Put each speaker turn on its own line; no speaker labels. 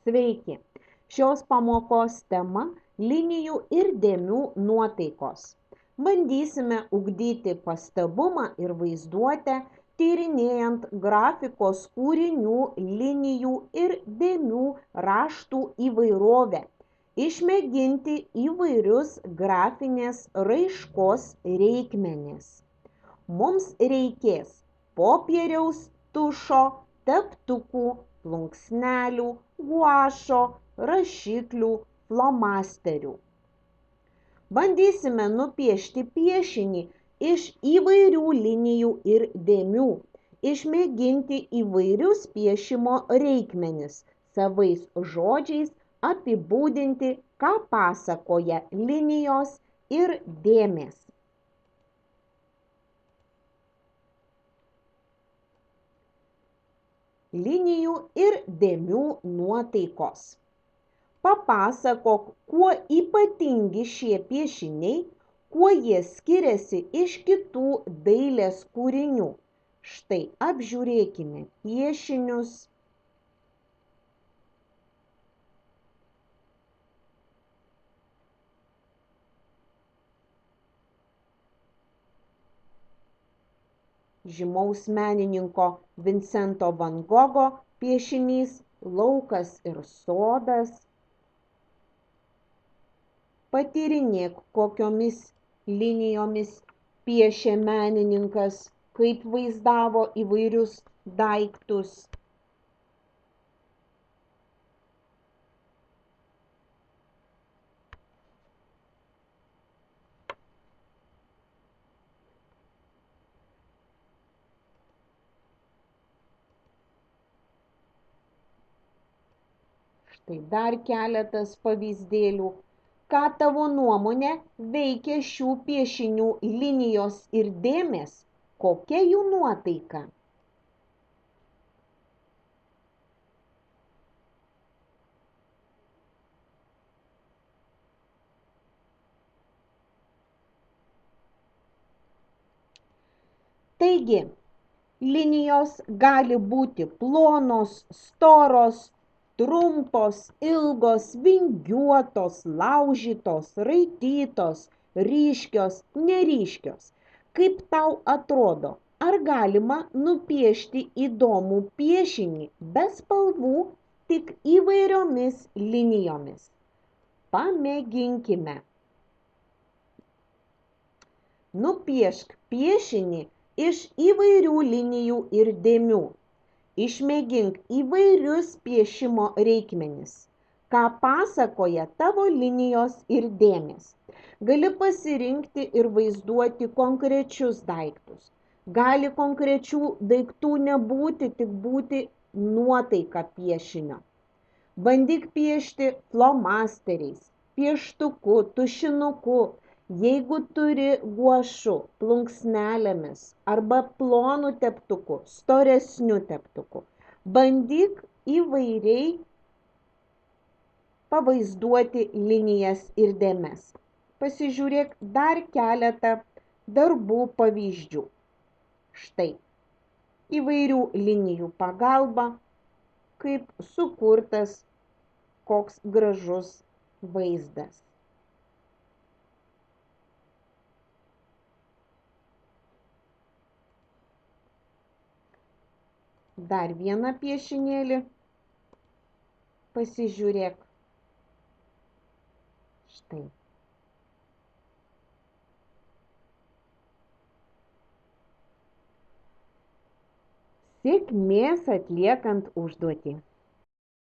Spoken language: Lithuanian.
Sveiki! Šios pamokos tema – linijų ir dėmių nuotaikos. Bandysime ugdyti pastabumą ir vaizduotę, tyrinėjant grafikos kūrinių, linijų ir dėmių raštų įvairovę. Išmėginti įvairius grafinės raiškos reikmenis. Mums reikės popieriaus, tušo, teptukų, plunksnelių, guašo, rašiklių, flomasterių. Bandysime nupiešti piešinį iš įvairių linijų ir dėmių, išmėginti įvairius piešimo reikmenis, savais žodžiais apibūdinti, ką pasakoja linijos ir dėmės. Linijų ir dėmių nuotaikos. Papasakok, kuo ypatingi šie piešiniai, kuo jie skiriasi iš kitų dailės kūrinių. Štai apžiūrėkime piešinius. Žymaus menininko Vincento van Gogo piešinys Laukas ir sodas. Patyrinėk, kokiomis linijomis piešė menininkas, kaip vaizdavo įvairius daiktus. Tai dar keletas pavyzdėlių. Ką tavo nuomonė veikia šių piešinių linijos ir dėmės? Kokia jų nuotaika? Taigi, linijos gali būti plonos, storos, trumpos, ilgos, vingiuotos, laužytos, raitytos, ryškios, neryškios. Kaip tau atrodo, ar galima nupiešti įdomų piešinį be spalvų, tik įvairiomis linijomis? Pamėginkime. Nupiešk piešinį iš įvairių linijų ir dėmių. Išmėgink įvairius piešimo reikmenis. Ką pasakoja tavo linijos ir dėmės? Gali pasirinkti ir vaizduoti konkrečius daiktus. Gali konkrečių daiktų nebūti, tik būti nuotaika piešinio. Bandyk piešti flomasteriais, pieštuku, tušinuku. Jeigu turi guašu, plunksnelėmis arba plonų teptuku, storesniu teptuku, bandyk įvairiai pavaizduoti linijas ir dėmes. Pasižiūrėk dar keletą darbų pavyzdžių. Štai įvairių linijų pagalba, kaip sukurtas koks gražus vaizdas. Dar vieną piešinėlį. Pasižiūrėk. Štai. Sėkmės atliekant užduotį.